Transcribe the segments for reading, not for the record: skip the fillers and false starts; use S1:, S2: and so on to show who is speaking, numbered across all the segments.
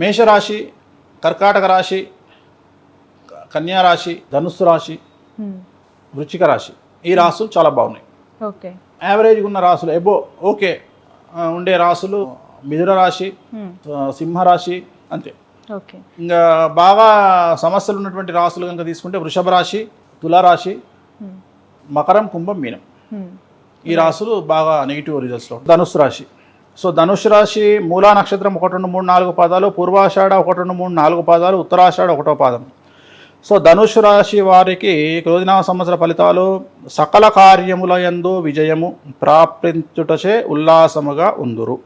S1: మేషరాశి, కర్కాటక రాశి, కన్యా రాశి, ధనుస్సు రాశి, వృశ్చిక రాశి, ఈ రాసులు చాలా బాగున్నాయి.
S2: ఓకే,
S1: యావరేజ్గా ఉన్న రాసులు ఓకే ఉండే రాసులు మిథున రాశి, సింహరాశి, అంతే.
S2: ఓకే,
S1: ఇంకా బాగా సమస్యలు ఉన్నటువంటి రాసులు కనుక తీసుకుంటే వృషభ రాశి, తులారాశి, మకరం, కుంభం, మీనం, ఈ రాసులు బాగా నెగిటివ్ రిజల్ట్స్లో. ధనుస్సు రాశి, సో ధనుస్సు రాశి మూలా నక్షత్రం 1, 2, 3, 4 పాదాలు, పూర్వాషాఢ 1, 2, 3, 4 పాదాలు, ఉత్తరాషాఢ 1వ పాదం. సో ధనుస్సు రాశి వారికి క్రోధినామ సంవత్సర ఫలితాలు: సకల కార్యముల యందు విజయము ప్రాప్తించుటచే ఉల్లాసముగా ఉందురు.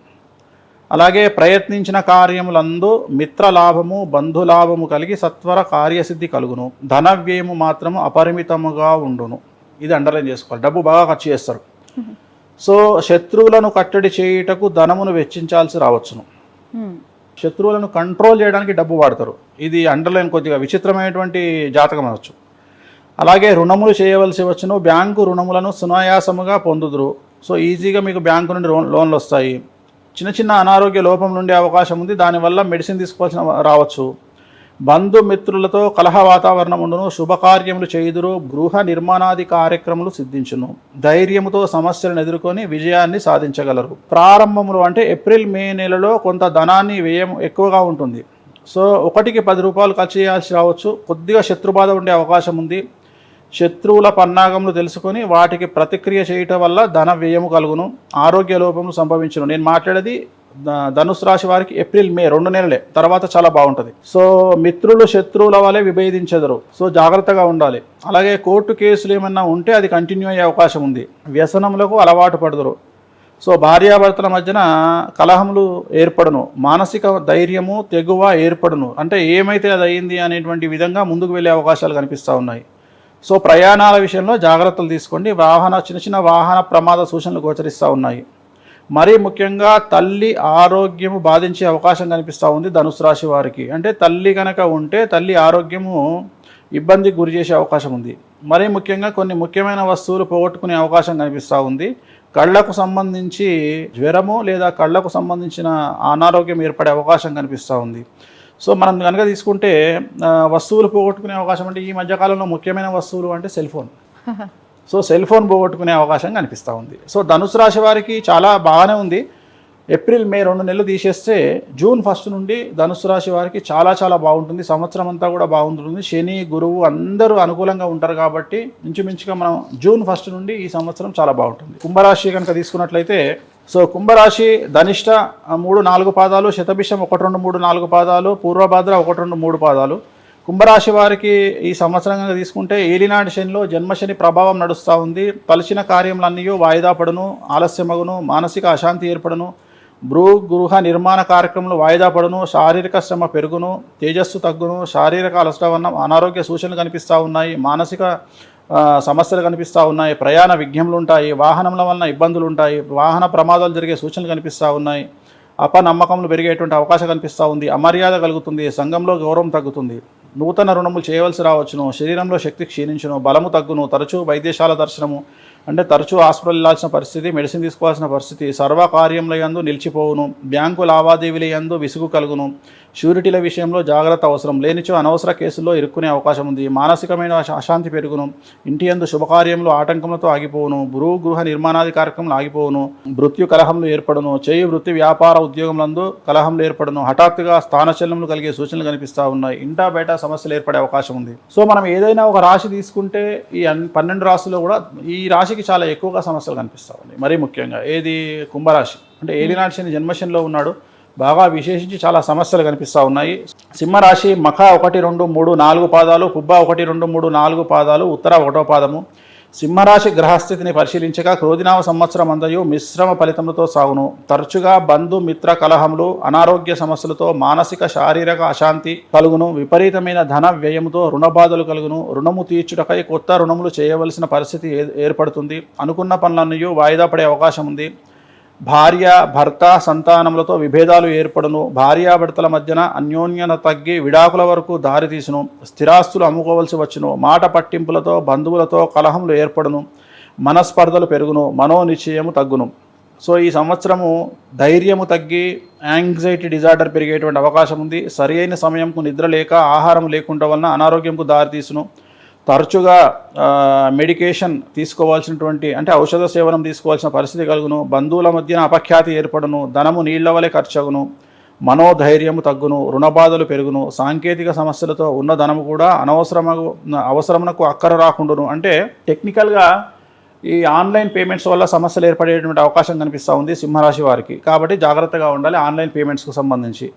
S1: అలాగే ప్రయత్నించిన కార్యములందు మిత్రలాభము, బంధులాభము కలిగి సత్వర కార్యసిద్ధి కలుగును. ధన వ్యయము మాత్రము అపరిమితముగా ఉండును. ఇది అండర్లైన్ చేసుకోవాలి. డబ్బు బాగా ఖర్చు చేస్తారు. సో శత్రువులను కట్టడి చేయుటకు ధనమును వెచ్చించాల్సి రావచ్చును. శత్రువులను కంట్రోల్ చేయడానికి డబ్బు వాడతారు. ఇది అండర్లైన్ కొద్దిగా విచిత్రమైనటువంటి జాతకం అనవచ్చు. అలాగే రుణములు చేయవలసి వచ్చును. బ్యాంకు రుణములను సునాయాసముగా పొందుదురు. సో ఈజీగా మీకు బ్యాంకు నుండి లోన్లు వస్తాయి. చిన్న చిన్న అనారోగ్య లోపం నుండే అవకాశం ఉంది. దానివల్ల మెడిసిన్ తీసుకోవాల్సిన రావచ్చు. బంధుమిత్రులతో కలహ వాతావరణం ఉండును. శుభకార్యములు చేయుదురు. గృహ నిర్మాణాది కార్యక్రమాలు సిద్ధించును. ధైర్యముతో సమస్యలను ఎదుర్కొని విజయాన్ని సాధించగలరు. ప్రారంభములు అంటే ఏప్రిల్, మే నెలలో కొంత ధనాన్ని వ్యయం ఎక్కువగా ఉంటుంది. సో 1కి 10 రూపాయలు ఖర్చు చేయాల్సి రావచ్చు. కొద్దిగా శత్రుబాధ ఉండే అవకాశం ఉంది. శత్రువుల పన్నాగములు తెలుసుకొని వాటికి ప్రతిక్రియ చేయటం వల్ల ధన వ్యయము కలుగును. ఆరోగ్య లోపములు సంభవించును. నేను మాట్లాడేది ధనుసు రాశి వారికి ఏప్రిల్, మే 2 నెలలే. తర్వాత చాలా బాగుంటుంది. సో మిత్రులు శత్రువుల వలె విభేదించెదరు. సో జాగ్రత్తగా ఉండాలి. అలాగే కోర్టు కేసులు ఏమన్నా ఉంటే అది కంటిన్యూ అయ్యే అవకాశం ఉంది. వ్యసనములకు అలవాటు పడదురు. సో భార్యాభర్తల మధ్యన కలహములు ఏర్పడును. మానసిక ధైర్యము, తెగువ ఏర్పడును. అంటే ఏమైతే అది అయింది అనేటువంటి విధంగా ముందుకు వెళ్ళే అవకాశాలు కనిపిస్తూ ఉన్నాయి. సో ప్రయాణాల విషయంలో జాగ్రత్తలు తీసుకోండి. చిన్న చిన్న వాహన ప్రమాద సూచనలు గోచరిస్తూ ఉన్నాయి. మరీ ముఖ్యంగా తల్లి ఆరోగ్యము బాధించే అవకాశం కనిపిస్తూ ఉంది ధనుసు రాశి వారికి. అంటే తల్లి కనుక ఉంటే తల్లి ఆరోగ్యము ఇబ్బందికి గురి చేసే అవకాశం ఉంది. మరీ ముఖ్యంగా కొన్ని ముఖ్యమైన వస్తువులు పోగొట్టుకునే అవకాశం కనిపిస్తూ ఉంది. కళ్ళకు సంబంధించి జ్వరము లేదా కళ్ళకు సంబంధించిన అనారోగ్యం ఏర్పడే అవకాశం కనిపిస్తూ ఉంది. సో మనం కనుక తీసుకుంటే వస్తువులు పోగొట్టుకునే అవకాశం అంటే ఈ మధ్యకాలంలో ముఖ్యమైన వస్తువులు అంటే cell phone. So cell phone పోగొట్టుకునే అవకాశం కనిపిస్తూ ఉంది. సో ధనుసు రాశి వారికి చాలా బాగానే ఉంది. ఏప్రిల్, మే 2 నెలలు తీసేస్తే జూన్ 1 నుండి ధనుసు రాశి వారికి చాలా చాలా బాగుంటుంది. సంవత్సరం అంతా కూడా బాగుంటుంది. శని, గురువు అందరూ అనుకూలంగా ఉంటారు కాబట్టి ఇంచుమించుగా మనం జూన్ 1 నుండి ఈ సంవత్సరం చాలా బాగుంటుంది. కుంభరాశి కనుక తీసుకున్నట్లయితే సో కుంభరాశి ధనిష్ట 3, 4 పాదాలు, శతభిషం 1, 2, 3, 4 పాదాలు, పూర్వభాద్ర 1, 2, 3 పాదాలు. కుంభరాశి వారికి ఈ సంవత్సరంగా తీసుకుంటే ఏలినాటి శనిలో జన్మశని ప్రభావం నడుస్తూ ఉంది. తలచిన కార్యములన్నీ వాయిదా పడును, ఆలస్యమగును, మానసిక అశాంతి ఏర్పడును, గృహ నిర్మాణ కార్యక్రమాలు వాయిదా పడును, శారీరక శ్రమ పెరుగును, తేజస్సు తగ్గును, శారీరక అలసటవన్న అనారోగ్య సూచనలు కనిపిస్తూ ఉన్నాయి. మానసిక సమస్యలు కనిపిస్తూ ఉన్నాయి. ప్రయాణ విఘ్నములు ఉంటాయి. వాహనముల వలన ఇబ్బందులు ఉంటాయి. వాహన ప్రమాదాలు జరిగే సూచనలు కనిపిస్తూ ఉన్నాయి. అపనమ్మకములు పెరిగేటువంటి అవకాశం కనిపిస్తూ ఉంది. అమర్యాద కలుగుతుంది. సంఘంలో గౌరవం తగ్గుతుంది. నూతన రుణములు చేయవలసి రావచ్చును. శరీరంలో శక్తి క్షీణించును. బలము తగ్గును. తరచూ వైద్యశాల దర్శనము అంటే తరచూ హాస్పిటల్ వెళ్ళాల్సిన పరిస్థితి, మెడిసిన్ తీసుకోవాల్సిన పరిస్థితి, సర్వకార్యముల యందు నిలిచిపోవును. బ్యాంకు లావాదేవీల యందు విసుగు కలుగును. షూరిటీల విషయంలో జాగ్రత్త అవసరం. లేనిచో అనవసర కేసుల్లో ఇరుక్కునే అవకాశం ఉంది. మానసికమైన అశాంతి పెరుగును. ఇంటి యందు శుభకార్యములు ఆటంకములతో ఆగిపోవును. గృహ నిర్మాణాది కార్యక్రమాలు ఆగిపోవును. మృత్యు కలహములు ఏర్పడును. చేయి వృత్తి వ్యాపార ఉద్యోగములందు కలహములు ఏర్పడును. హఠాత్తుగా స్థానచలనములు కలిగే సూచనలు కనిపిస్తూ ఉన్నాయి. ఇంటా బయట సమస్యలు ఏర్పడే అవకాశం ఉంది. సో మనం ఏదైనా ఒక రాశి తీసుకుంటే ఈ 12 రాశుల్లో కూడా ఈ రాశికి చాలా ఎక్కువగా సమస్యలు కనిపిస్తూ ఉన్నాయి. మరీ ముఖ్యంగా ఏది కుంభరాశి అంటే ఏలినాటి శని జన్మశనిలో ఉన్నాడు. బాగా విశేషించి చాలా సమస్యలు కనిపిస్తూ ఉన్నాయి. సింహరాశి మఖ 1, 2, 3, 4 పాదాలు, పుబ్బ 1, 2, 3, 4 పాదాలు, ఉత్తర 1వ పాదము. సింహరాశి గ్రహస్థితిని పరిశీలించగా క్రోధినామ సంవత్సరం అందయు మిశ్రమ ఫలితములతో సాగును. తరచుగా బంధు మిత్ర కలహములు, అనారోగ్య సమస్యలతో మానసిక శారీరక అశాంతి కలుగును. విపరీతమైన ధన వ్యయముతో రుణబాధలు కలుగును. రుణము తీర్చుటకై కొత్త రుణములు చేయవలసిన పరిస్థితి ఏర్పడుతుంది. అనుకున్న పనులన్నీ వాయిదా పడే అవకాశం ఉంది. భార్య, భర్త, సంతానములతో విభేదాలు ఏర్పడును. భార్యాభర్తల మధ్యన అన్యోన్యత తగ్గి విడాకుల వరకు దారితీసును. స్థిరాస్తులు అమ్ముకోవలసి వచ్చును. మాట పట్టింపులతో బంధువులతో కలహములు ఏర్పడును. మనస్పర్ధలు పెరుగును. మనోనిశ్చయము తగ్గును. సో ఈ సంవత్సరము ధైర్యము తగ్గి యాంగ్జైటీ డిజార్డర్ పెరిగేటువంటి అవకాశం ఉంది. సరి అయిన సమయంకు నిద్ర లేక ఆహారం లేకుండా వలన అనారోగ్యంకు దారితీసును. తరచుగా మెడికేషన్ తీసుకోవాల్సినటువంటి అంటే ఔషధ సేవనం తీసుకోవాల్సిన పరిస్థితి కలుగును. బంధువుల మధ్యన అపఖ్యాతి ఏర్పడును. ధనము నీళ్ల వలె ఖర్చగును. మనోధైర్యము తగ్గును. రుణబాధలు పెరుగును. సాంకేతిక సమస్యలతో ఉన్న ధనము కూడా అవసరమునకు అక్కర రాకుండాను. అంటే టెక్నికల్గా ఈ ఆన్లైన్ పేమెంట్స్ వల్ల సమస్యలు ఏర్పడేటువంటి అవకాశం కనిపిస్తూ ఉంది సింహరాశి వారికి. కాబట్టి జాగ్రత్తగా ఉండాలి ఆన్లైన్ పేమెంట్స్కు సంబంధించి.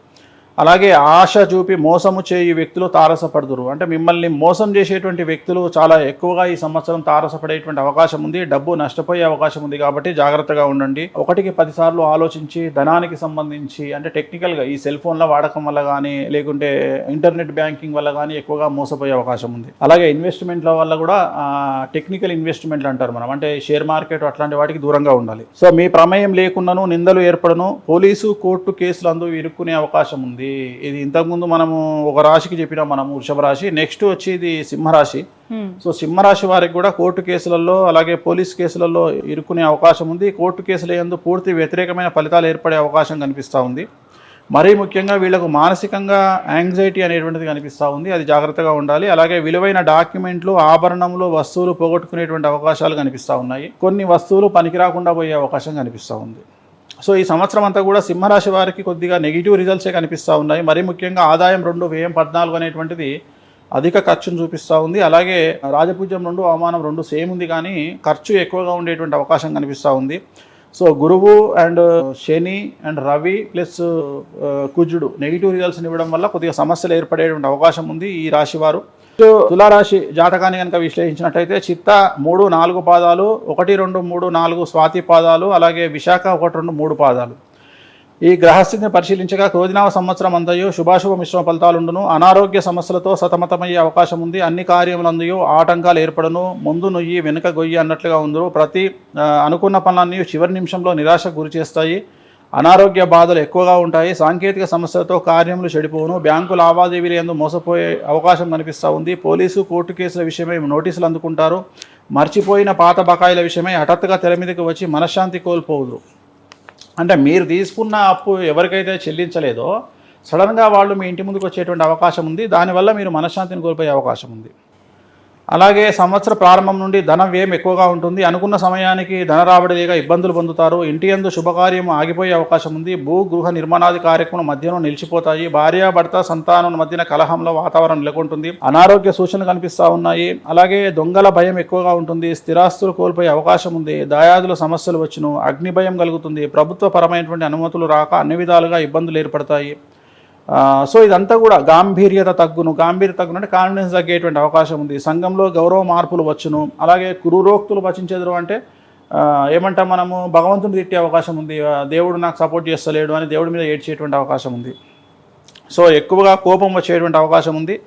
S1: అలాగే ఆశ చూపి మోసము చేయి వ్యక్తులు తారసపడుదురు. అంటే మిమ్మల్ని మోసం చేసేటువంటి వ్యక్తులు చాలా ఎక్కువగా ఈ సంవత్సరం తారసపడేటువంటి అవకాశం ఉంది. డబ్బు నష్టపోయే అవకాశం ఉంది. కాబట్టి జాగ్రత్తగా ఉండండి. 1కి 10 సార్లు ఆలోచించి ధనానికి సంబంధించి అంటే టెక్నికల్గా ఈ సెల్ ఫోన్ల వాడకం వల్ల కానీ లేకుంటే ఇంటర్నెట్ బ్యాంకింగ్ వల్ల కానీ ఎక్కువగా మోసపోయే అవకాశం ఉంది. అలాగే ఇన్వెస్ట్మెంట్ల వల్ల కూడా టెక్నికల్ ఇన్వెస్ట్మెంట్లు అంటారు మనం, అంటే షేర్ మార్కెట్ అట్లాంటి వాటికి దూరంగా ఉండాలి. సో మీ ప్రమేయం లేకుండాను నిందలు ఏర్పడను. పోలీసు కోర్టు కేసులు అందు ఇరుక్కునే అవకాశం ఉంది. ఇది ఇంతకుముందు మనము ఒక రాశికి చెప్పినాం మనము, వృషభ రాశి. నెక్స్ట్ వచ్చి ఇది సింహరాశి. సో సింహరాశి వారికి కూడా కోర్టు కేసులలో అలాగే పోలీస్ కేసులలో ఇరుక్కునే అవకాశం ఉంది. కోర్టు కేసుల యందు పూర్తి వ్యతిరేకమైన ఫలితాలు ఏర్పడే అవకాశం కనిపిస్తూ ఉంది. మరీ ముఖ్యంగా వీళ్ళకు మానసికంగా యాంగ్జైటీ అనేటువంటిది కనిపిస్తూ ఉంది. అది జాగ్రత్తగా ఉండాలి. అలాగే విలువైన డాక్యుమెంట్లు, ఆభరణములు, వస్తువులు పోగొట్టుకునేటువంటి అవకాశాలు కనిపిస్తూ ఉన్నాయి. కొన్ని వస్తువులు పనికిరాకుండా పోయే అవకాశం కనిపిస్తూ ఉంది. సో ఈ సంవత్సరం అంతా కూడా సింహరాశి వారికి కొద్దిగా నెగిటివ్ రిజల్ట్సే కనిపిస్తూ ఉన్నాయి. మరీ ముఖ్యంగా ఆదాయం 2 వ్యయం 14 అనేటువంటిది అధిక ఖర్చును చూపిస్తూ ఉంది. అలాగే రాజపూజ్యం 2 అవమానం 2 సేమ్ ఉంది, కానీ ఖర్చు ఎక్కువగా ఉండేటువంటి అవకాశం కనిపిస్తూ ఉంది. సో గురువు and Shani and Ravi plus కుజుడు నెగిటివ్ రిజల్ట్స్ని ఇవ్వడం వల్ల కొద్దిగా సమస్యలు ఏర్పడేటువంటి అవకాశం ఉంది ఈ రాశి వారు. తులారాశి జాతకాన్ని కనుక విశ్లేషించినట్టయితే చిత్త 3, 4 పాదాలు, 1, 2, 3, 4 స్వాతి పాదాలు, అలాగే విశాఖ 1, 2, 3 పాదాలు. ఈ గ్రహస్థితిని పరిశీలించగా క్రోధినామ సంవత్సరం అంతయు శుభాశుభ మిశ్రమ ఫలితాలుండును. అనారోగ్య సమస్యలతో సతమతమయ్యే అవకాశం ఉంది. అన్ని కార్యములందు ఆటంకాలు ఏర్పడను. ముందు నొయ్యి వెనుక గొయ్యి అన్నట్లుగా ఉందరు. ప్రతి అనుకున్న పనులన్నీ చివరి నిమిషంలో నిరాశకు గురి చేస్తాయి. అనారోగ్య బాధలు ఎక్కువగా ఉంటాయి. సాంకేతిక సమస్యలతో కార్యములు చెడిపోవును. బ్యాంకు లావాదేవీలు యందు మోసపోయే అవకాశం కనిపిస్తూ ఉంది. పోలీసు కోర్టు కేసుల విషయమై నోటీసులు అందుకుంటారు. మర్చిపోయిన పాత బకాయిల విషయమై హఠాత్తుగా తెర మీదకి వచ్చి మనశ్శాంతి కోల్పోవుదు. అంటే మీరు తీసుకున్న అప్పు ఎవరికైతే చెల్లించలేదో సడన్గా వాళ్ళు మీ ఇంటి ముందుకు వచ్చేటువంటి అవకాశం ఉంది. దానివల్ల మీరు మనశ్శాంతిని కోల్పోయే అవకాశం ఉంది. అలాగే సంవత్సర ప్రారంభం నుండి ధన వ్యయం ఎక్కువగా ఉంటుంది. అనుకున్న సమయానికి ధన రాబడి లేక ఇబ్బందులు పొందుతారు. ఇంటి యందు శుభకార్యం ఆగిపోయే అవకాశం ఉంది. భూ గృహ నిర్మాణాది కార్యక్రమం మధ్యలో నిలిచిపోతాయి. భార్యాభర్త సంతానం మధ్యన కలహంలో వాతావరణం నెలకొంటుంది. అనారోగ్య సూచనలు కనిపిస్తూ ఉన్నాయి. అలాగే దొంగల భయం ఎక్కువగా ఉంటుంది. స్థిరాస్తులు కోల్పోయే అవకాశం ఉంది. దాయాదుల సమస్యలు వచ్చును. అగ్ని భయం కలుగుతుంది. ప్రభుత్వపరమైనటువంటి అనుమతులు రాక అన్ని విధాలుగా ఇబ్బందులు ఏర్పడతాయి. సో ఇదంతా కూడా గాంభీర్యత తగ్గును అంటే కాన్ఫిడెన్స్ తగ్గేటువంటి అవకాశం ఉంది. సంఘంలో గౌరవ మార్పులు వచ్చును. అలాగే కురురోక్తులు వచించెదరు అంటే ఏమంటాం మనము, భగవంతుని తిట్టే అవకాశం ఉంది. దేవుడు నాకు సపోర్ట్ చేస్తలేడు అని దేవుడి మీద ఏడ్చేటువంటి అవకాశం ఉంది. సో ఎక్కువగా కోపం వచ్చేటువంటి అవకాశం ఉంది.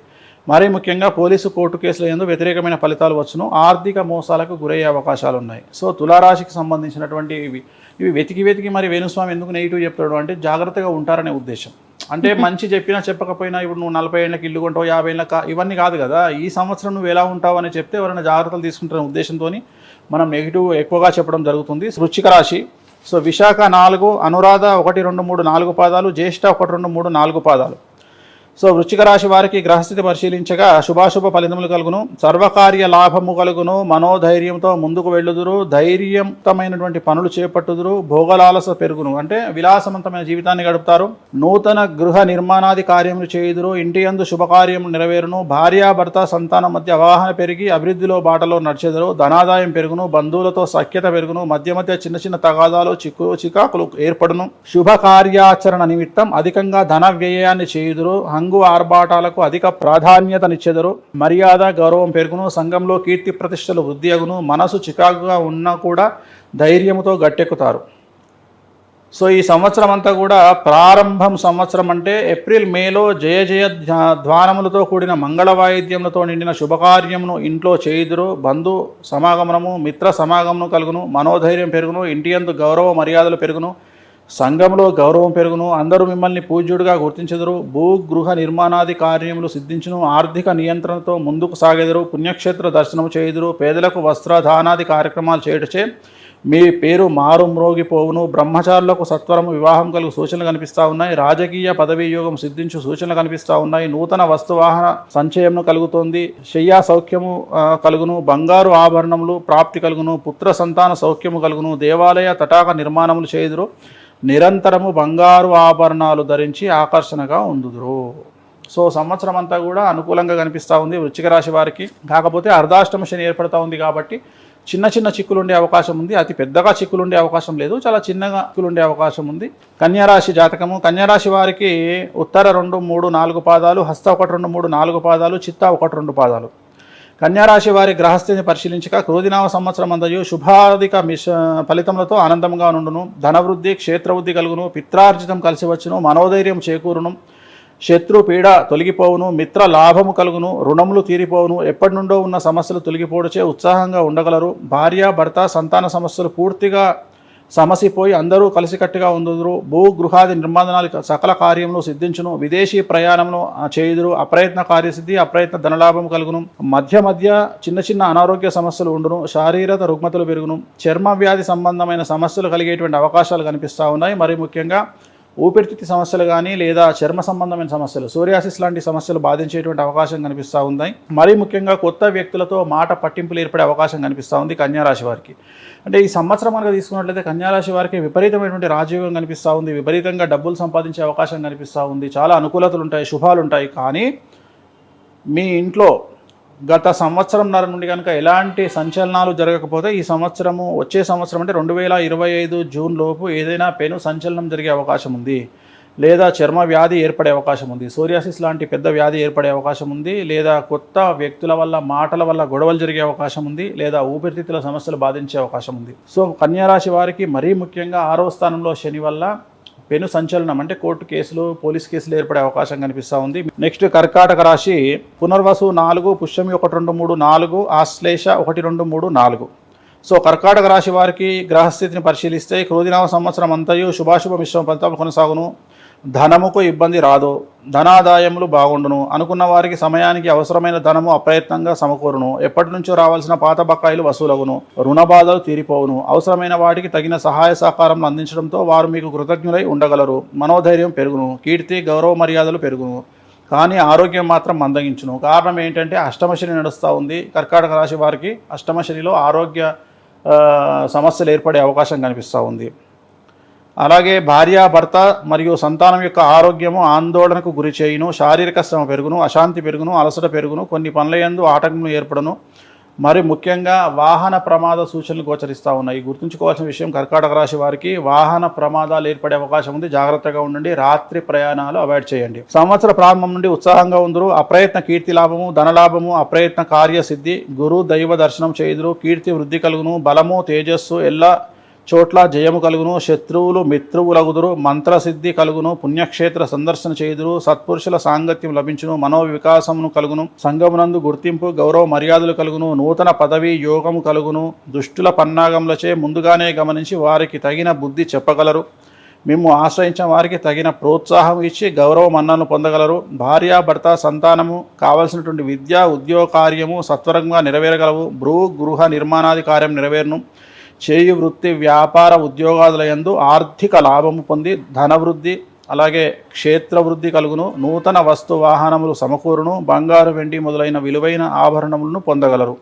S1: మరీ ముఖ్యంగా పోలీసు కోర్టు కేసుల యందు వ్యతిరేకమైన ఫలితాలు వచ్చును. ఆర్థిక మోసాలకు గురయ్యే అవకాశాలు ఉన్నాయి. సో తులారాశికి సంబంధించినటువంటి ఇవి వెతికి మరి వేణుస్వామి ఎందుకు నెగిటివ్ చెప్తాడు అంటే జాగ్రత్తగా ఉంటారనే ఉద్దేశం. అంటే మంచి చెప్పినా చెప్పకపోయినా ఇప్పుడు నువ్వు 40 ఏళ్ళకి ఇల్లు కొంటావు, 50 ఏళ్ళకి ఇవన్నీ కాదు కదా. ఈ సంవత్సరం నువ్వు ఎలా ఉంటావు అని చెప్తే ఎవరైనా జాగ్రత్తలు తీసుకుంటారనే ఉద్దేశంతో మనం నెగిటివ్ ఎక్కువగా చెప్పడం జరుగుతుంది. వృశ్చిక రాశి. సో విశాఖ 4, అనురాధ 1, 2, 3, 4 పాదాలు, జ్యేష్ఠ 1, 2, 3, 4 పాదాలు. సో వృశ్చిక రాశి వారికి గ్రహస్థితి పరిశీలించగా శుభాశుభ ఫలితములు కలుగును. సర్వకార్య లాభము కలుగును. మనోధైర్యంతో ముందుకు వెళ్ళుదురు. ధైర్యవంతమైనటువంటి పనులు చేపట్టుదురు. భోగలాలస పెరుగును అంటే విలాసవంతమైన జీవితాన్ని గడుపుతారు. నూతన గృహ నిర్మాణాది కార్యములు చేయుదురు. ఇంటి యందు శుభకార్యము నెరవేరును. భార్యాభర్త సంతానం మధ్య అవగాహన పెరిగి అభివృద్ధిలో బాటలో నడిచెదరు. ధనాదాయం పెరుగును. బంధువులతో సఖ్యత పెరుగును. మధ్య చిన్న చిన్న తగాదాలు చికాకులు ఏర్పడును. శుభకార్యాచరణ నిమిత్తం అధికంగా ధన వ్యయాన్ని చేయుదురు. హంగు ఆర్భాటాలకు అధిక ప్రాధాన్యతనిచ్చెదరు. మర్యాద గౌరవం పెరుగును. సంఘంలో కీర్తి ప్రతిష్టలు వృద్ధి అగును. మనసు చికాకుగా ఉన్నా కూడా ధైర్యంతో గట్టెక్కుతారు. సో ఈ సంవత్సరం అంతా కూడా ప్రారంభం సంవత్సరం అంటే ఏప్రిల్ మేలో జయ ధ్వానములతో కూడిన మంగళ వాయిద్యములతో నిండిన శుభకార్యమును ఇంట్లో చేయుదురు. బంధు సమాగమనము మిత్ర సమాగమను కలుగును. మనోధైర్యం పెరుగును. ఇంటి యందు గౌరవ మర్యాదలు పెరుగును. సంఘంలో గౌరవం పెరుగును. అందరూ మిమ్మల్ని పూజ్యుడిగా గుర్తించెదరు. భూగృహ నిర్మాణాది కార్యములు సిద్ధించును. ఆర్థిక నియంత్రణతో ముందుకు సాగెదరు. పుణ్యక్షేత్ర దర్శనము చేయుదురు. పేదలకు వస్త్రదానాది కార్యక్రమాలు చేయుటచే మీ పేరు మారుమ్రోగిపోవును. బ్రహ్మచారులకు సత్వరము వివాహం కలుగు సూచనలు కనిపిస్తూ ఉన్నాయి. రాజకీయ పదవీ యోగం సిద్ధించు సూచనలు కనిపిస్తూ ఉన్నాయి. నూతన వస్తువాహన సంచయము కలుగుతోంది. శయ్యా సౌఖ్యము కలుగును. బంగారు ఆభరణములు ప్రాప్తి కలుగును. పుత్ర సంతాన సౌఖ్యము కలుగును. దేవాలయ తటాక నిర్మాణములు చేయుదురు. నిరంతరము బంగారు ఆభరణాలు ధరించి ఆకర్షణగా ఉందుదురు. సో సంవత్సరం అంతా కూడా అనుకూలంగా కనిపిస్తూ ఉంది వృశ్చిక రాశి వారికి. కాకపోతే అర్ధాష్టమ శని ఏర్పడుతూ ఉంది కాబట్టి చిన్న చిన్న చిక్కులు ఉండే అవకాశం ఉంది. అతి పెద్దగా చిక్కులు ఉండే అవకాశం లేదు, చాలా చిన్నగా చిక్కులు ఉండే అవకాశం ఉంది. కన్యారాశి జాతకము. కన్యారాశి వారికి ఉత్తర 2, 3, 4 పాదాలు, హస్త 1, 2, 3, 4 పాదాలు, చిత్త 1, 2 పాదాలు. కన్యారాశి వారి గ్రహస్థితిని పరిశీలించక క్రోధినామ సంవత్సరం అందయు శుభాధిక ఫలితములతో ఆనందంగా నుండును. ధనవృద్ధి క్షేత్రవృద్ధి కలుగును. పిత్రార్జితం కలిసి వచ్చును. మనోధైర్యం చేకూరును. శత్రు పీడ తొలగిపోవును. మిత్ర లాభము కలుగును. రుణములు తీరిపోవును. ఎప్పటి నుండో ఉన్న సమస్యలు తొలగిపోవడచే ఉత్సాహంగా ఉండగలరు. భార్య భర్త సంతాన సమస్యలు పూర్తిగా సమసిపోయి అందరూ కలిసికట్టుగా ఉందురు. భూ గృహాది నిర్మాణాలు సకల కార్యములు సిద్ధించును. విదేశీ ప్రయాణములు చేయుదురు. అప్రయత్న కార్యసిద్ధి అప్రయత్న ధనలాభం కలుగును. మధ్య మధ్య చిన్న చిన్న అనారోగ్య సమస్యలు ఉండును. శారీరక రుగ్మతలు పెరుగును. చర్మ వ్యాధి సంబంధమైన సమస్యలు కలిగేటువంటి అవకాశాలు కనిపిస్తూ ఉన్నాయి. మరి ముఖ్యంగా ఊపిరితిత్తి సమస్యలు కానీ లేదా చర్మ సంబంధమైన సమస్యలు, సోరియాసిస్ లాంటి సమస్యలు బాధించేటువంటి అవకాశం కనిపిస్తూ ఉన్నాయి. మరీ ముఖ్యంగా కొత్త వ్యక్తులతో మాట పట్టింపులు ఏర్పడే అవకాశం కనిపిస్తూ ఉంది కన్యారాశి వారికి. అంటే ఈ సంవత్సరం కనుక తీసుకున్నట్లయితే కన్యారాశి వారికి విపరీతమైనటువంటి రాజయోగం కనిపిస్తూ ఉంది. విపరీతంగా డబ్బులు సంపాదించే అవకాశం కనిపిస్తూ ఉంది. చాలా అనుకూలతలు ఉంటాయి, శుభాలు ఉంటాయి. కానీ మీ ఇంట్లో గత సంవత్సరంన్నర నుండి కనుక ఎలాంటి సంచలనాలు జరగకపోతే ఈ సంవత్సరము వచ్చే సంవత్సరం అంటే 2025 జూన్ లోపు ఏదైనా పెను సంచలనం జరిగే అవకాశం ఉంది. లేదా చర్మ వ్యాధి ఏర్పడే అవకాశం ఉంది. సోరియాసిస్ లాంటి పెద్ద వ్యాధి ఏర్పడే అవకాశం ఉంది. లేదా కొత్త వ్యక్తుల వల్ల మాటల వల్ల గొడవలు జరిగే అవకాశం ఉంది. లేదా ఊపిరితిత్తుల సమస్యలు బాధించే అవకాశం ఉంది. సో కన్యారాశి వారికి మరీ ముఖ్యంగా 6వ స్థానంలో శని వల్ల పెను సంచలనం అంటే కోర్టు కేసులు, పోలీస్ కేసులు ఏర్పడే అవకాశం కనిపిస్తూ ఉంది. నెక్స్ట్ కర్కాటక రాశి. పునర్వసు 4, పుష్యమి 1, 2, 3, 4, ఆశ్లేష 1, 2, 3, 4. సో కర్కాటక రాశి వారికి గ్రహస్థితిని పరిశీలిస్తే క్రోధినామ సంవత్సరం అంతయు శుభాశుభ మిశ్రమ ఫలితాలు కొనసాగును. ధనముకు ఇబ్బంది రాదు. ధనాదాయములు బాగుండును. అనుకున్న వారికి సమయానికి అవసరమైన ధనము అప్రయత్నంగా సమకూరును. ఎప్పటి నుంచో రావాల్సిన పాత బకాయిలు వసూలగును. రుణ బాధలు తీరిపోవును. అవసరమైన వాటికి తగిన సహాయ సహకారం అందించడంతో వారు మీకు కృతజ్ఞులై ఉండగలరు. మనోధైర్యం పెరుగును. కీర్తి గౌరవ మర్యాదలు పెరుగును. కానీ ఆరోగ్యం మాత్రం మందగించును. కారణం ఏంటంటే అష్టమశని నడుస్తూ ఉంది కర్కాటక రాశి వారికి. అష్టమశనిలో ఆరోగ్య సమస్యలు ఏర్పడే అవకాశం కనిపిస్తూ ఉంది. అలాగే భార్య భర్త మరియు సంతానం యొక్క ఆరోగ్యము ఆందోళనకు గురి చేయును. శారీరక శ్రమ పెరుగును. అశాంతి పెరుగును. అలసట పెరుగును. కొన్ని పనులయందు ఆటంకములు ఏర్పడను. మరి ముఖ్యంగా వాహన ప్రమాద సూచనలు గోచరిస్తూ ఉన్నాయి. గుర్తుంచుకోవాల్సిన విషయం కర్కాటక రాశి వారికి వాహన ప్రమాదాలు ఏర్పడే అవకాశం ఉంది. జాగ్రత్తగా ఉండండి. రాత్రి ప్రయాణాలు అవాయిడ్ చేయండి. సంవత్సర ప్రారంభం నుండి ఉత్సాహంగా ఉందరు. అప్రయత్న కీర్తి లాభము, ధనలాభము, అప్రయత్న కార్యసిద్ధి, గురు దైవ దర్శనం చేయుదురు. కీర్తి వృద్ధి కలుగును. బలము తేజస్సు ఎల్ల చోట్ల జయము కలుగును. శత్రువులు మిత్రువులగుదురు. మంత్రసిద్ధి కలుగును. పుణ్యక్షేత్ర సందర్శన చేయుదురు. సత్పురుషుల సాంగత్యం లభించును. మనోవికాసమును కలుగును. సంగమునందు గుర్తింపు గౌరవ మర్యాదలు కలుగును. నూతన పదవి యోగము కలుగును. దుష్టుల పన్నాగములచే ముందుగానే గమనించి వారికి తగిన బుద్ధి చెప్పగలరు. మేము ఆశ్రయించిన వారికి తగిన ప్రోత్సాహం ఇచ్చి గౌరవ మన్నలను పొందగలరు. భార్యాభర్త సంతానము కావలసినటువంటి విద్య ఉద్యోగ కార్యము సత్వరంగా నెరవేరగలవు. గృహ నిర్మాణాది కార్యం నెరవేరును. చేయు వృత్తి వ్యాపార ఉద్యోగాదులయందు ఆర్థిక లాభము పొంది ధనవృద్ధి అలాగే క్షేత్రవృద్ధి కలుగును. నూతన వస్తు వాహనములు సమకూరును. బంగారు వెండి మొదలైన విలువైన ఆభరణములను పొందగలరు.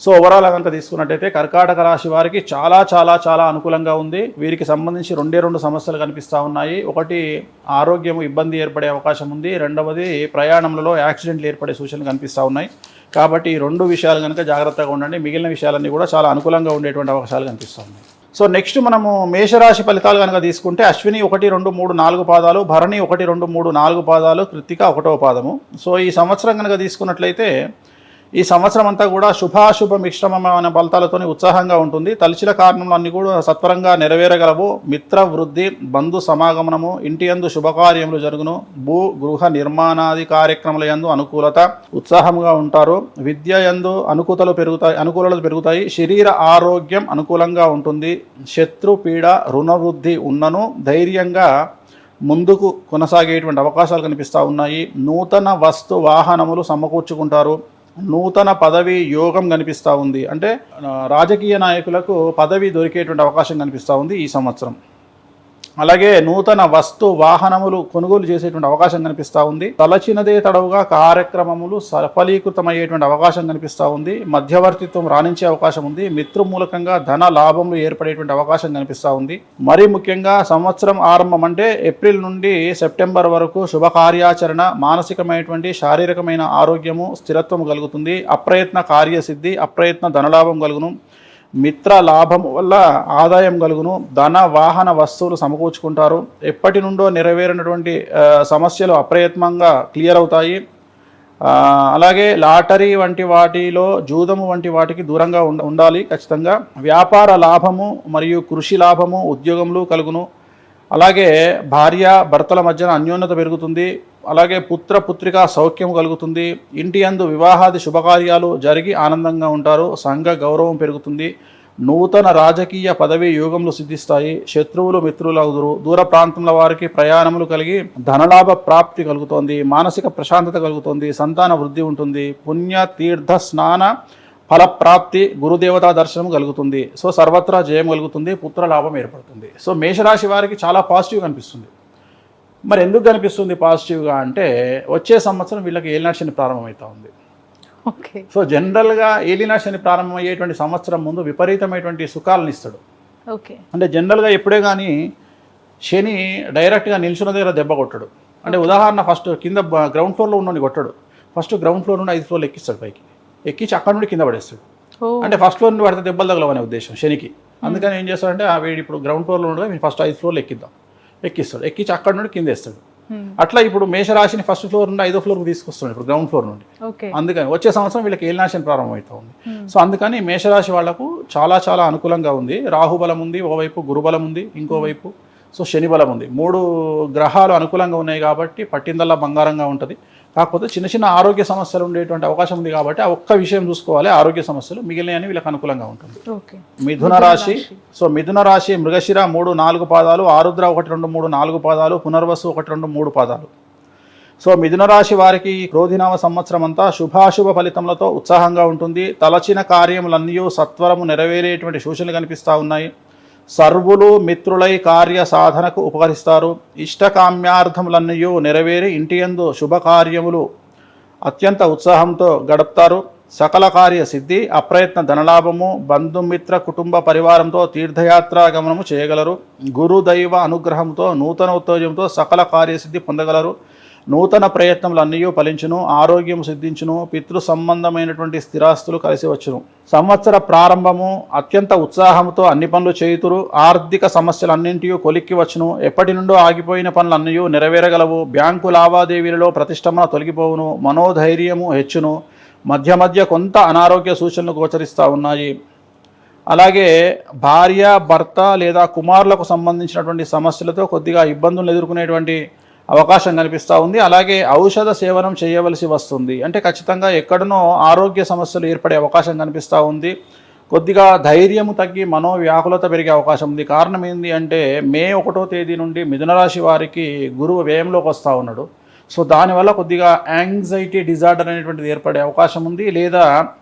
S1: సో ఓవరాల్ కనుక తీసుకున్నట్టయితే కర్కాటక రాశి వారికి చాలా చాలా చాలా అనుకూలంగా ఉంది. వీరికి సంబంధించి 2 సమస్యలు కనిపిస్తూ ఉన్నాయి. ఒకటి ఆరోగ్యం ఇబ్బంది ఏర్పడే అవకాశం ఉంది. రెండవది ప్రయాణంలో యాక్సిడెంట్లు ఏర్పడే సూచనలు కనిపిస్తూ ఉన్నాయి. కాబట్టి ఈ 2 విషయాలు కనుక జాగ్రత్తగా ఉండండి. మిగిలిన విషయాలన్నీ కూడా చాలా అనుకూలంగా ఉండేటువంటి అవకాశాలు కనిపిస్తూ ఉన్నాయి. సో నెక్స్ట్ మనము మేషరాశి ఫలితాలు కనుక తీసుకుంటే అశ్విని 1, 2, 3, 4 పాదాలు, భరణి 1, 2, 3, 4 పాదాలు, కృత్తిక 1వ పాదము. సో ఈ సంవత్సరం కనుక తీసుకున్నట్లయితే ఈ సంవత్సరం అంతా కూడా శుభాశుభ మిశ్రమమైన ఫలితాలతోనే ఉత్సాహంగా ఉంటుంది. తలచిన కారణంలో అన్ని కూడా సత్వరంగా నెరవేరగలవు. మిత్ర వృద్ధి, బంధు సమాగమనము, ఇంటి యందు శుభకార్యములు జరుగును. గృహ నిర్మాణాది కార్యక్రమాల యందు అనుకూలత, ఉత్సాహంగా ఉంటారు. విద్య యందు అనుకూలతలు పెరుగుతాయి. శరీర ఆరోగ్యం అనుకూలంగా ఉంటుంది. శత్రు పీడ రుణవృద్ధి ఉన్నను ధైర్యంగా ముందుకు కొనసాగేటువంటి అవకాశాలు కనిపిస్తూ ఉన్నాయి. నూతన వస్తు వాహనములు సమకూర్చుకుంటారు. నూతన పదవి యోగం కనిపిస్తూ ఉంది. అంటే రాజకీయ నాయకులకు పదవి దొరికేటువంటి అవకాశం కనిపిస్తూ ఉంది ఈ సంవత్సరం. అలాగే నూతన వస్తు వాహనములు కొనుగోలు చేసేటువంటి అవకాశం కనిపిస్తూ ఉంది. తలచినదే తడవుగా కార్యక్రమములు సఫలీకృతమయ్యేటువంటి అవకాశం కనిపిస్తూ ఉంది. మధ్యవర్తిత్వం రాణించే అవకాశం ఉంది. మిత్రు మూలకంగా ధన లాభములు ఏర్పడేటువంటి అవకాశం కనిపిస్తూ ఉంది. మరీ ముఖ్యంగా సంవత్సరం ఆరంభం అంటే ఏప్రిల్ నుండి సెప్టెంబర్ వరకు శుభకార్యాచరణ, మానసికమైనటువంటి శారీరకమైన ఆరోగ్యము, స్థిరత్వం కలుగుతుంది. అప్రయత్న కార్యసిద్ధి, అప్రయత్న ధనలాభం కలుగును. మిత్ర లాభం వల్ల ఆదాయం కలుగును. ధన వాహన వస్తువులు సమకూర్చుకుంటారు. ఎప్పటి నుండో నెరవేరినటువంటి సమస్యలు అప్రయత్నంగా క్లియర్ అవుతాయి. అలాగే లాటరీ వంటి వాటిలో, జూదము వంటి వాటికి దూరంగా ఉండాలి ఖచ్చితంగా. వ్యాపార లాభము మరియు కృషి లాభము, ఉద్యోగములు కలుగును. అలాగే భార్య భర్తల మధ్యన అన్యోన్యత పెరుగుతుంది. అలాగే పుత్ర పుత్రిక సౌఖ్యం కలుగుతుంది. ఇంటి యందు వివాహాది శుభకార్యాలు జరిగి ఆనందంగా ఉంటారు. సంఘ గౌరవం పెరుగుతుంది. నూతన రాజకీయ పదవి యోగములు సిద్ధిస్తాయి. శత్రువులు మిత్రులవుదురు. దూర ప్రాంతంలో వారికి ప్రయాణములు కలిగి ధనలాభ ప్రాప్తి కలుగుతోంది. మానసిక ప్రశాంతత కలుగుతుంది. సంతాన వృద్ధి ఉంటుంది. పుణ్య తీర్థ స్నాన ఫలప్రాప్తి, గురుదేవతా దర్శనం కలుగుతుంది. సో సర్వత్రా జయం కలుగుతుంది. పుత్ర లాభం ఏర్పడుతుంది. సో మేషరాశి వారికి చాలా పాజిటివ్ కనిపిస్తుంది. మరి ఎందుకు కనిపిస్తుంది పాజిటివ్గా అంటే, వచ్చే సంవత్సరం వీళ్ళకి ఏలినాటి శని ప్రారంభమవుతా ఉంది.
S2: ఓకే.
S1: సో జనరల్గా ఏలినాటి శని ప్రారంభమయ్యేటువంటి సంవత్సరం ముందు విపరీతమైనటువంటి సుఖాలను ఇస్తాడు.
S2: ఓకే.
S1: అంటే జనరల్గా ఎప్పుడే కానీ శని డైరెక్ట్గా నిల్చున్న దగ్గర దెబ్బ కొట్టడు. అంటే ఉదాహరణ, ఫస్ట్ కింద గ్రౌండ్ ఫ్లోర్లో ఉన్నోని కొట్టడు. ఫస్ట్ గ్రౌండ్ ఫ్లోర్ నుండి 5 ఫ్లోర్లు ఎక్కిస్తాడు, పైకి ఎక్కించి అక్కడ నుండి కింద పడేస్తాడు. అంటే ఫస్ట్ ఫ్లోర్ నుండి పడితే దెబ్బలు తగలవనే ఉద్దేశం శనికి. అందుకని ఏం చేస్తాడంటే, వీడు ఇప్పుడు గ్రౌండ్ ఫ్లోర్లో ఉండగా మేము ఫస్ట్ 5 ఫ్లోర్లు ఎక్కిస్తాడు. ఎక్కించి అక్కడ నుండి కింద వేస్తాడు. అట్లా ఇప్పుడు మేషరాశిని ఫస్ట్ ఫ్లోర్ నుండి 5వ ఫ్లోర్కి తీసుకొస్తాడు, ఇప్పుడు గ్రౌండ్ ఫ్లోర్ నుండి. అందుకని వచ్చే సంవత్సరం వీళ్ళకి ఏలినాశని ప్రారంభమవుతా ఉంది. సో అందుకని మేషరాశి వాళ్లకు చాలా చాలా అనుకూలంగా ఉంది. రాహుబలం ఉంది ఒకవైపు, గురుబలం ఉంది ఇంకోవైపు, సో శని బలం ఉంది. 3 గ్రహాలు అనుకూలంగా ఉన్నాయి కాబట్టి పట్టిందల్లా బంగారంగా ఉంటుంది. కాకపోతే చిన్న చిన్న ఆరోగ్య సమస్యలు ఉండేటువంటి అవకాశం ఉంది కాబట్టి ఆ ఒక్క విషయం చూసుకోవాలి. ఆరోగ్య సమస్యలు మిగిలినవి వీళ్ళకి అనుకూలంగా ఉంటుంది. మిథున రాశి. సో మిథున రాశి మృగశిర 3, 4 పాదాలు, ఆరుద్ర 1, 2, 3, 4 పాదాలు, పునర్వసు 1, 2, 3 పాదాలు. సో మిథున రాశి వారికి క్రోధినామ సంవత్సరం అంతా శుభాశుభ ఫలితములతో ఉత్సాహంగా ఉంటుంది. తలచిన కార్యములన్నీ సత్వరము నెరవేరేటువంటి సూచనలు కనిపిస్తూ ఉన్నాయి. సర్వులు మిత్రులై కార్య సాధనకు ఉపకరిస్తారు. ఇష్టకామ్యార్థములన్నీ నెరవేరి ఇంటియందు శుభకార్యములు అత్యంత ఉత్సాహంతో గడుపుతారు. సకల కార్య సిద్ధి, అప్రయత్న ధనలాభము, బంధుమిత్ర కుటుంబ పరివారంతో తీర్థయాత్రా గమనము చేయగలరు. గురుదైవ అనుగ్రహంతో నూతన ఉత్తేజంతో సకల కార్యసిద్ధి పొందగలరు. నూతన ప్రయత్నములన్నీ ఫలించును. ఆరోగ్యం సిద్ధించును. పితృ సంబంధమైనటువంటి స్థిరాస్తులు కలిసి వచ్చును. సంవత్సర ప్రారంభము అత్యంత ఉత్సాహంతో అన్ని పనులు చేయుతురు. ఆర్థిక సమస్యలన్నింటి కొలిక్కి వచ్చును. ఎప్పటి నుండో ఆగిపోయిన పనులన్నీ నెరవేరగలవు. బ్యాంకు లావాదేవీలలో ప్రతిష్టంభన తొలగిపోవును. మనోధైర్యము హెచ్చును. మధ్య మధ్య కొంత అనారోగ్య సూచనలు గోచరిస్తూ ఉన్నాయి. అలాగే భార్య భర్త లేదా కుమారులకు సంబంధించినటువంటి సమస్యలతో కొద్దిగా ఇబ్బందులు ఎదుర్కొనేటువంటి అవకాశం కనిపిస్తూ ఉంది. అలాగే ఔషధ సేవనం చేయవలసి వస్తుంది. అంటే ఖచ్చితంగా ఎక్కడనో ఆరోగ్య సమస్యలు ఏర్పడే అవకాశం కనిపిస్తూ ఉంది. కొద్దిగా ధైర్యము తగ్గి మనోవ్యాకులత పెరిగే అవకాశం ఉంది. కారణం ఏంటి అంటే, మే 1వ తేదీ నుండి మిథున రాశి వారికి గురువు వ్యయంలోకి వస్తూ ఉన్నాడు. సో దానివల్ల కొద్దిగా యాంగ్జైటీ డిజార్డర్ అనేటువంటిది ఏర్పడే అవకాశం ఉంది. లేదా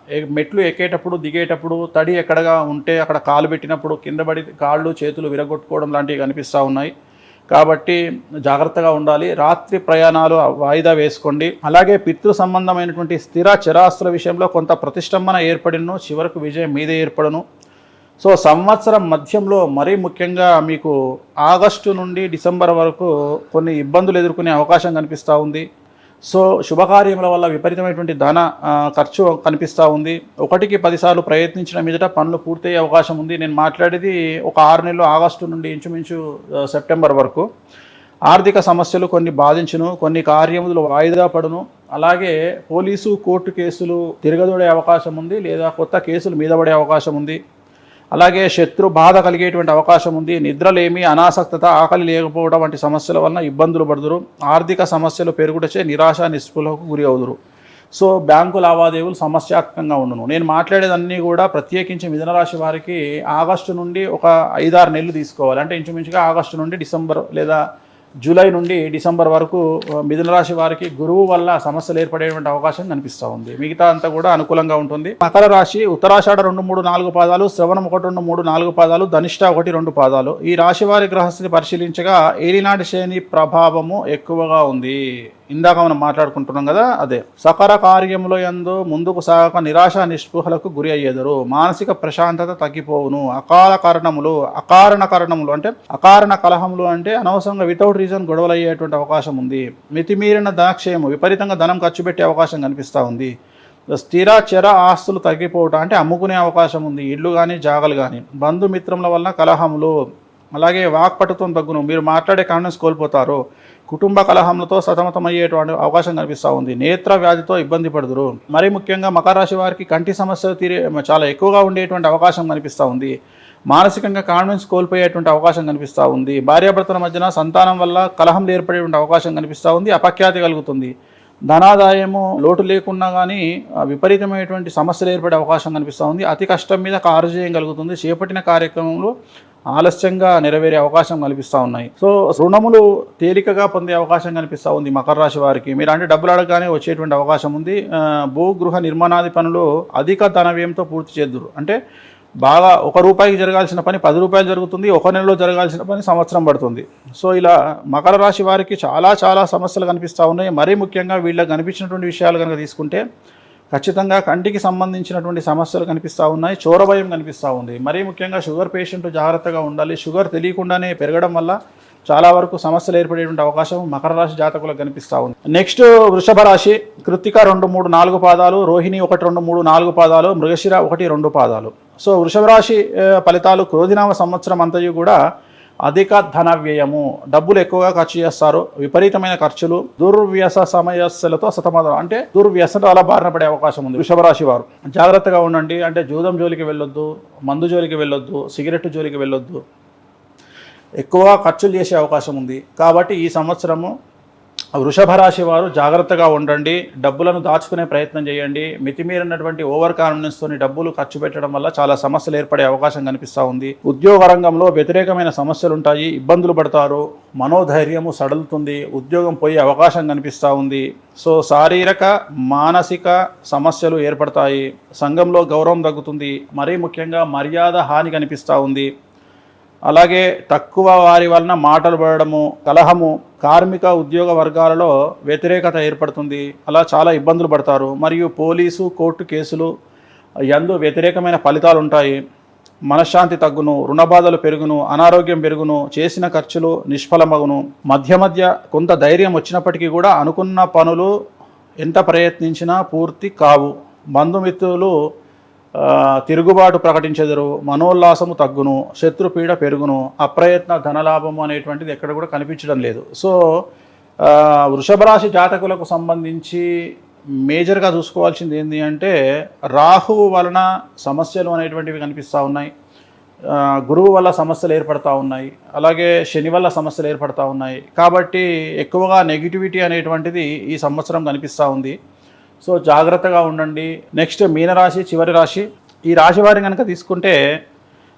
S1: మెట్లు ఎక్కేటప్పుడు దిగేటప్పుడు తడి ఎక్కడగా ఉంటే అక్కడ కాలు పెట్టినప్పుడు కింద పడి కాళ్ళు చేతులు విరగొట్టుకోవడం లాంటివి కనిపిస్తూ ఉన్నాయి. కాబట్టి జాగ్రత్తగా ఉండాలి. రాత్రి ప్రయాణాలు వాయిదా వేసుకోండి. అలాగే పితృ సంబంధమైనటువంటి స్థిర చరాస్తుల విషయంలో కొంత ప్రతిష్టంభన ఏర్పడిను. చివరకు విజయం మీదే ఏర్పడను. సో సంవత్సరం మధ్యంలో మరీ ముఖ్యంగా మీకు ఆగస్టు నుండి డిసెంబర్ వరకు కొన్ని ఇబ్బందులు ఎదుర్కొనే అవకాశం కనిపిస్తూ ఉంది. సో శుభకార్యముల వల్ల విపరీతమైనటువంటి ధన ఖర్చు కనిపిస్తూ ఉంది. 1కి 10 సార్లు ప్రయత్నించిన మీదట పనులు పూర్తయ్యే అవకాశం ఉంది. నేను మాట్లాడేది ఒక 6 నెలలు, ఆగస్టు నుండి ఇంచుమించు సెప్టెంబర్ వరకు. ఆర్థిక సమస్యలు కొన్ని బాధించును. కొన్ని కార్యములు వాయిదా పడును. అలాగే పోలీసు కోర్టు కేసులు తిరగదోడే అవకాశం ఉంది. లేదా కొత్త కేసులు మీద పడే అవకాశం ఉంది. అలాగే శత్రు బాధ కలిగేటువంటి అవకాశం ఉంది. నిద్రలేమి, అనాసక్తత, ఆకలి లేకపోవడం వంటి సమస్యల వలన ఇబ్బందులు పడుదురు. ఆర్థిక సమస్యలు పెరుగుటచే నిరాశ నిస్పృహకు గురి అవుదురు. సో బ్యాంకు లావాదేవీలు సమస్యాత్మకంగా ఉండును. నేను మాట్లాడేదన్నీ కూడా ప్రత్యేకించి మిథున రాశి వారికి ఆగస్టు నుండి ఒక 5-6 నెలలు తీసుకోవాలి. అంటే ఇంచుమించుగా ఆగస్టు నుండి డిసెంబర్ లేదా జూలై నుండి డిసెంబర్ వరకు మిథున రాశి వారికి గురువు వల్ల సమస్యలు ఏర్పడేటువంటి అవకాశం కనిపిస్తూ ఉంది. మిగతా అంతా కూడా అనుకూలంగా ఉంటుంది. మకర రాశి ఉత్తరాషాఢ 2, 3, 4 పాదాలు, శ్రవణం 1, 2, 3, 4 పాదాలు, ధనిష్ట 1, 2 పాదాలు. ఈ రాశి వారి గ్రహస్థితి పరిశీలించగా ఏలినాటి శని ప్రభావము ఎక్కువగా ఉంది. ఇందాక మనం మాట్లాడుకుంటున్నాం కదా, అదే సకర కార్యముల యందు ముందుకు సాగక నిరాశ నిస్పృహలకు గురి అయ్యేదరు. మానసిక ప్రశాంతత తగ్గిపోవును. అకాల కారణములు అంటే అకారణ కలహములు అంటే అనవసరంగా వితౌట్ రీజన్ గొడవలు అయ్యేటువంటి అవకాశం ఉంది. మితిమీరిన ధనక్షయము, విపరీతంగా ధనం ఖర్చు పెట్టే అవకాశం కనిపిస్తూ ఉంది. స్థిర చర ఆస్తులు తగ్గిపోవటం అంటే అమ్ముకునే అవకాశం ఉంది, ఇళ్ళు కానీ జాగలు కానీ. బంధుమిత్రముల వలన కలహములు, అలాగే వాక్పటుత్వం తగ్గును. మీరు మాట్లాడే కాన్ఫిడెన్స్ కోల్పోతారు. కుటుంబ కలహములతో సతమతమయ్యేటువంటి అవకాశం కనిపిస్తూ ఉంది. నేత్ర వ్యాధితో ఇబ్బంది పడుదురు. మరీ ముఖ్యంగా మకర రాశి వారికి కంటి సమస్యలు చాలా ఎక్కువగా ఉండేటువంటి అవకాశం కనిపిస్తూ ఉంది. మానసికంగా కాన్ఫిడెన్స్ కోల్పోయేటువంటి అవకాశం కనిపిస్తూ ఉంది. భార్యాభర్తల మధ్యన సంతానం వల్ల కలహంలు ఏర్పడేటువంటి అవకాశం కనిపిస్తూ ఉంది. అపఖ్యాతి కలుగుతుంది. ధనాదాయము లోటు లేకున్నా కానీ విపరీతమైనటువంటి సమస్యలు ఏర్పడే అవకాశం కనిపిస్తూ ఉంది. అతి కష్టం మీద కార్యజయం కలుగుతుంది. చేపట్టిన కార్యక్రమంలో ఆలస్యంగా నెరవేరే అవకాశం కనిపిస్తూ ఉన్నాయి. సో రుణములు తేలికగా పొందే అవకాశం కనిపిస్తూ ఉంది మకర రాశి వారికి. మీరు అంటే డబ్బులు అడగగానే వచ్చేటువంటి అవకాశం ఉంది. భూగృహ నిర్మాణాది పనులు అధిక ధన వ్యయంతో పూర్తి చేద్దురు. అంటే బాగా ₹1 జరగాల్సిన పని ₹10 జరుగుతుంది. ఒక నెలలో జరగాల్సిన పని సంవత్సరం పడుతుంది. సో ఇలా మకర రాశి వారికి చాలా సమస్యలు కనిపిస్తూ ఉన్నాయి. మరీ ముఖ్యంగా వీళ్ళకి కనిపించినటువంటి విషయాలు కనుక తీసుకుంటే ఖచ్చితంగా కంటికి సంబంధించినటువంటి సమస్యలు కనిపిస్తూ ఉన్నాయి. చోరభయం కనిపిస్తూ ఉంది. మరీ ముఖ్యంగా షుగర్ పేషెంట్ జాగ్రత్తగా ఉండాలి. షుగర్ తెలియకుండానే పెరగడం వల్ల చాలా వరకు సమస్యలు ఏర్పడేటువంటి అవకాశం మకర రాశి జాతకులకు కనిపిస్తూ ఉంది. నెక్స్ట్ వృషభ రాశి కృత్తిక 2, 3, 4 పాదాలు, రోహిణి 1, 2, 3, 4 పాదాలు, మృగశిర 1, 2 పాదాలు. సో వృషభ రాశి ఫలితాలు క్రోధినామ సంవత్సరం అంతయు కూడా అధిక ధన వ్యయము, డబ్బులు ఎక్కువగా ఖర్చు చేస్తారు. విపరీతమైన ఖర్చులు, దుర్వ్యస సమస్యలతో సతమతం అంటే దుర్వ్యసనాల బారిన పడే అవకాశం ఉంది. వృషభ రాశి వారు జాగ్రత్తగా ఉండండి. అంటే జూదం జోలికి వెళ్ళొద్దు, మందు జోలికి వెళ్ళొద్దు, సిగరెట్ జోలికి వెళ్ళొద్దు. ఎక్కువ ఖర్చులు చేసే అవకాశం ఉంది. కాబట్టి ఈ సంవత్సరము వృషభ రాశి వారు జాగ్రత్తగా ఉండండి. డబ్బులను దాచుకునే ప్రయత్నం చేయండి. మితిమీరినటువంటి ఓవర్ కాన్ఫిడెన్స్తో డబ్బులు ఖర్చు పెట్టడం వల్ల చాలా సమస్యలు ఏర్పడే అవకాశం కనిపిస్తూ ఉంది. ఉద్యోగ రంగంలో వ్యతిరేకమైన సమస్యలు ఉంటాయి. ఇబ్బందులు పడతారు. మనోధైర్యము సడలుతుంది. ఉద్యోగం పోయే అవకాశం కనిపిస్తూ ఉంది. సో శారీరక మానసిక సమస్యలు ఏర్పడతాయి. సంఘంలో గౌరవం తగ్గుతుంది. మరీ ముఖ్యంగా మర్యాద హాని కనిపిస్తూ ఉంది. అలాగే తక్కువ వారి వలన మాటలు పడడము, కలహము, కార్మిక ఉద్యోగ వర్గాలలో వ్యతిరేకత ఏర్పడుతుంది. అలా చాలా ఇబ్బందులు పడతారు. మరియు పోలీసు కోర్టు కేసులు యందు వ్యతిరేకమైన ఫలితాలు ఉంటాయి. మనశ్శాంతి తగ్గును, రుణబాధలు పెరుగును, అనారోగ్యం పెరుగును, చేసిన ఖర్చులు నిష్ఫలమగును. మధ్య కొంత ధైర్యం వచ్చినప్పటికీ కూడా అనుకున్న పనులు ఎంత ప్రయత్నించినా పూర్తి కావు. బంధుమిత్రులు తిరుగుబాటు ప్రకటించెదరు. మనోల్లాసము తగ్గును, శత్రుపీడ పెరుగును, అప్రయత్న ధనలాభము అనేటువంటిది ఎక్కడ కూడా కనిపించడం లేదు. సో వృషభ రాశి జాతకులకు సంబంధించి మేజర్గా చూసుకోవాల్సింది ఏంటి అంటే రాహువు వలన సమస్యలు అనేటువంటివి కనిపిస్తూ ఉన్నాయి. గురువు వల్ల సమస్యలు ఏర్పడతా ఉన్నాయి. అలాగే శని వల్ల సమస్యలు ఏర్పడతా ఉన్నాయి. కాబట్టి ఎక్కువగా నెగిటివిటీ అనేటువంటిది ఈ సంవత్సరం కనిపిస్తూ ఉంది. సో జాగ్రత్తగా ఉండండి. నెక్స్ట్ మీనరాశి చివరి రాశి. ఈ రాశి వారిని కనుక తీసుకుంటే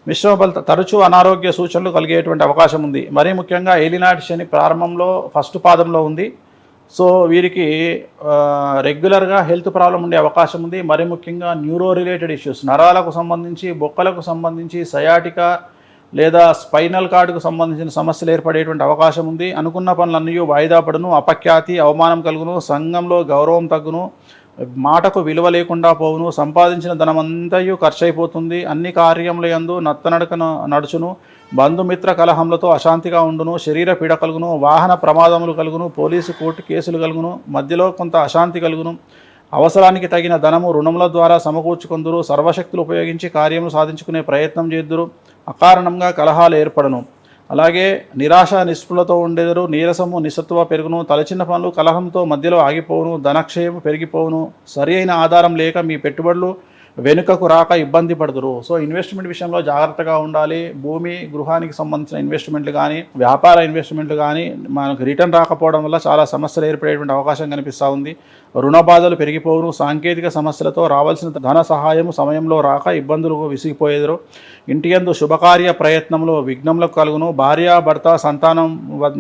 S1: మిశ్రమ ఫలిత తరచూ అనారోగ్య సూచనలు కలిగేటువంటి అవకాశం ఉంది. మరీ ముఖ్యంగా ఏలినాటి శని ప్రారంభంలో ఫస్ట్ పాదంలో ఉంది. సో వీరికి రెగ్యులర్గా హెల్త్ ప్రాబ్లం ఉండే అవకాశం ఉంది. మరీ ముఖ్యంగా న్యూరో రిలేటెడ్ ఇష్యూస్, నరాలకు సంబంధించి, బొక్కలకు సంబంధించి, సయాటికా లేదా స్పైనల్ కార్డుకు సంబంధించిన సమస్యలు ఏర్పడేటువంటి అవకాశం ఉంది. అనుకున్న పనులన్నీ వాయిదా పడును, అపఖ్యాతి, అవమానం కలుగును, సంఘంలో గౌరవం తగ్గును, మాటకు విలువ లేకుండా పోవును, సంపాదించిన ధనమంతయు ఖర్చు అయిపోతుంది. అన్ని కార్యముల యందు నత్తనడకను నడుచును, బంధుమిత్ర కలహములతో అశాంతిగా ఉండును, శరీర పీడ కలుగును, వాహన ప్రమాదములు కలుగును, పోలీసు కోర్టు కేసులు కలుగును, మధ్యలో కొంత అశాంతి కలుగును. అవసరానికి తగిన ధనము రుణముల ద్వారా సమకూర్చుకొందురు. సర్వశక్తులు ఉపయోగించి కార్యములు సాధించుకునే ప్రయత్నం చేద్దురు. అకారణంగా కలహాలు ఏర్పడను. అలాగే నిరాశ నిస్పృహలతో ఉండేదరు. నీరసము నిస్సత్వ పెరుగును. తలచిన పనులు కలహంతో మధ్యలో ఆగిపోవును. ధనక్షయము పెరిగిపోవును. సరి అయిన ఆధారం లేక మీ పెట్టుబడులు వెనుకకు రాక ఇబ్బంది పడుతురు. సో ఇన్వెస్ట్మెంట్ విషయంలో జాగ్రత్తగా ఉండాలి. భూమి గృహానికి సంబంధించిన ఇన్వెస్ట్మెంట్లు కానీ వ్యాపార ఇన్వెస్ట్మెంట్లు కానీ మనకు రిటర్న్ రాకపోవడం వల్ల చాలా సమస్యలు ఏర్పడేటువంటి అవకాశం కనిపిస్తూ ఉంది. రుణ బాధలు పెరిగిపోవును. సాంకేతిక సమస్యలతో రావాల్సిన ధన సహాయం సమయంలో రాక ఇబ్బందులు విసిగిపోయేదరు. ఇంటి యందు శుభకార్య ప్రయత్నంలో విఘ్నములకు కలుగును. భార్యాభర్త సంతానం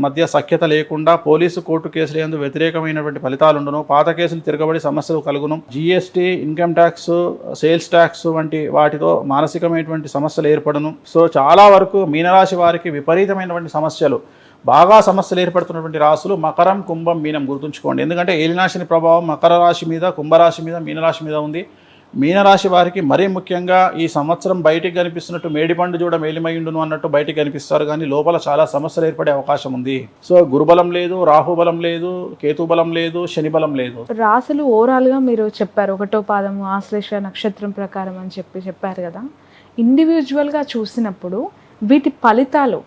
S1: మధ్య సఖ్యత లేకుండా పోలీసు కోర్టు కేసుల యందు వ్యతిరేకమైనటువంటి ఫలితాలుండును. పాత కేసులు తిరగబడి సమస్యలు కలుగును. GST, income tax, sales tax వంటి వాటితో మానసికమైనటువంటి సమస్యలు ఏర్పడును. సో చాలా వరకు మీనరాశి వారికి విపరీతమైనటువంటి సమస్యలు, బాగా సమస్యలు ఏర్పడుతున్నటువంటి రాశులు మకరం, కుంభం, మీనం. గుర్తుంచుకోండి. ఎందుకంటే ఏలినాశిని ప్రభావం మకర రాశి మీద, కుంభరాశి మీద, మీనరాశి మీద ఉంది. మీనరాశి వారికి మరీ ముఖ్యంగా ఈ సంవత్సరం బయటికి కనిపిస్తున్నట్టు మేడిపండు చూడ మేలిమైండును అన్నట్టు బయటికి కనిపిస్తారు, కానీ లోపల చాలా సమస్యలు ఏర్పడే అవకాశం ఉంది. సో గురుబలం లేదు, రాహుబలం లేదు, కేతుబలం లేదు, శని బలం లేదు.
S2: రాశులు ఓవరాల్గా మీరు చెప్పారు, 1వ పాదము ఆశ్లేష నక్షత్రం ప్రకారం అని చెప్పారు కదా. ఇండివిజువల్గా చూసినప్పుడు వీటి ఫలితాలు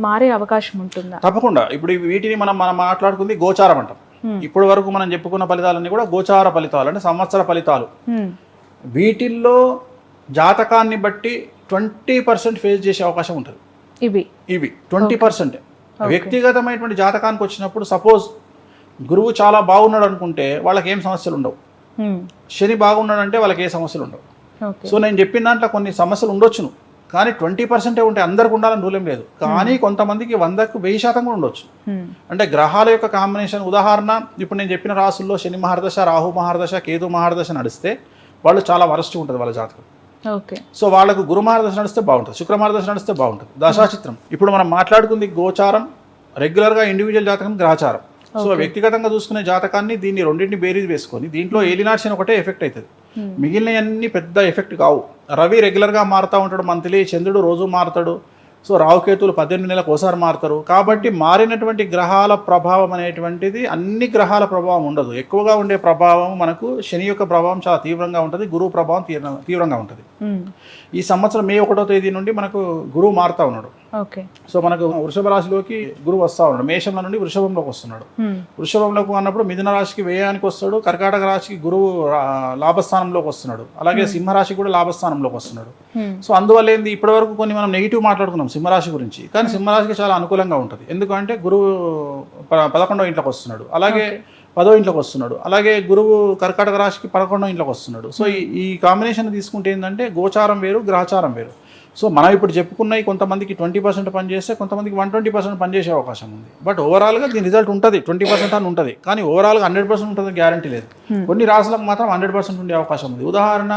S2: మారే అవకాశం ఉంటుందా?
S1: తప్పకుండా. ఇప్పుడు వీటిని మనం మాట్లాడుకుంది గోచారం అంటాం. ఇప్పటి వరకు మనం చెప్పుకున్న ఫలితాలన్నీ కూడా గోచార ఫలితాలు, అంటే సంవత్సర ఫలితాలు. వీటిల్లో జాతకాన్ని బట్టి 20% ఫేస్ చేసే అవకాశం ఉంటుంది. ఇవి 20%. వ్యక్తిగతమైనటువంటి జాతకానికి వచ్చినప్పుడు సపోజ్ గురువు చాలా బాగున్నాడు అనుకుంటే వాళ్ళకి ఏం సమస్యలు ఉండవు. శని బాగున్నాడంటే వాళ్ళకి ఏ సమస్యలు ఉండవు. సో నేను చెప్పిన దాంట్లో కొన్ని సమస్యలు ఉండొచ్చును, కానీ 20% ఉంటే అందరికి ఉండాలని రూల్ ఏం లేదు. కానీ కొంతమందికి 100కు 1000% కూడా ఉండొచ్చు. అంటే గ్రహాల యొక్క కాంబినేషన్. ఉదాహరణ, ఇప్పుడు నేను చెప్పిన రాసుల్లో శని మహర్దశ, రాహు మహర్దశ, కేతు మహర్దశ నడిస్తే వాళ్ళు చాలా వరస్ట్ ఉంటుంది వాళ్ళ జాతకం. సో వాళ్ళకు గురు మహర్దశ నడిస్తే బాగుంటుంది, శుక్ర మహర్దశ నడిస్తే బాగుంటుంది. దశాచిత్రం. ఇప్పుడు మనం మాట్లాడుకుంది గోచారం, రెగ్యులర్గా ఇండివిజువల్ జాతకం, గ్రహచారం. సో వ్యక్తిగతంగా చూసుకునే జాతకాన్ని దీన్ని రెండింటిని బేరీజ్ వేసుకొని దీంట్లో ఏలినాశని ఒకటే ఎఫెక్ట్ అవుతుంది, మిగిలినవన్నీ పెద్ద ఎఫెక్ట్ కావు. రవి రెగ్యులర్గా మారుతూ ఉంటాడు మంత్లీ, చంద్రుడు రోజు మారుతాడు. సో రాహుకేతులు 18 నెలలకు ఒకసారి మారుతారు. కాబట్టి మారినటువంటి గ్రహాల ప్రభావం అనేటువంటిది అన్ని గ్రహాల ప్రభావం ఉండదు. ఎక్కువగా ఉండే ప్రభావం మనకు శని యొక్క ప్రభావం చాలా తీవ్రంగా ఉంటుంది, గురువు ప్రభావం తీవ్రంగా ఉంటుంది. ఈ సంవత్సరం మే 1వ తేదీ నుండి మనకు గురువు మారుతా ఉన్నాడు. సో మనకు వృషభ రాశిలోకి గురువు వస్తూ ఉన్నాడు, మేషంలో నుండి వృషభంలోకి వస్తున్నాడు. వృషభంలోకి అన్నప్పుడు మిథున రాశికి వ్యయానికి వస్తాడు, కర్కాటక రాశికి గురువు లాభస్థానంలోకి వస్తున్నాడు, అలాగే సింహరాశి కూడా లాభస్థానంలోకి వస్తున్నాడు. సో అందువల్ల ఏంది, ఇప్పటి వరకు కొన్ని మనం నెగిటివ్ మాట్లాడుకున్నాం సింహరాశి గురించి, కానీ సింహరాశికి చాలా అనుకూలంగా ఉంటుంది. ఎందుకంటే గురువు 11వ ఇంట్లోకి వస్తున్నాడు, అలాగే 10వ ఇంట్లోకి వస్తున్నాడు, అలాగే గురువు కర్కాటక రాశికి 11వ ఇంట్లోకి వస్తున్నాడు. సో ఈ కాంబినేషన్ తీసుకుంటే ఏంటంటే గోచారం వేరు, గ్రహచారం వేరు. సో మనం ఇప్పుడు చెప్పుకున్నవి కొంతమందికి 20% పనిచేస్తే కొంతమందికి 120% పనిచేసే అవకాశం ఉంది. బట్ ఓవరాల్గా దీని రిజల్ట్ ఉంటుంది 20% అని ఉంటుంది, కానీ ఓవరాల్గా 100% ఉంటుంది గ్యారంటీ లేదు. కొన్ని రాశులకు మాత్రం 100% ఉండే అవకాశం ఉంది. ఉదాహరణ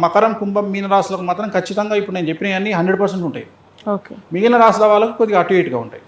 S1: మకరం, కుంభం, మీన రాశులకు మాత్రం ఖచ్చితంగా ఇప్పుడు నేను చెప్పినవన్నీ 100% ఉంటాయి. మిగిలిన రాశుల వాళ్ళకు కొద్దిగా అటు ఇటుగా ఉంటాయి.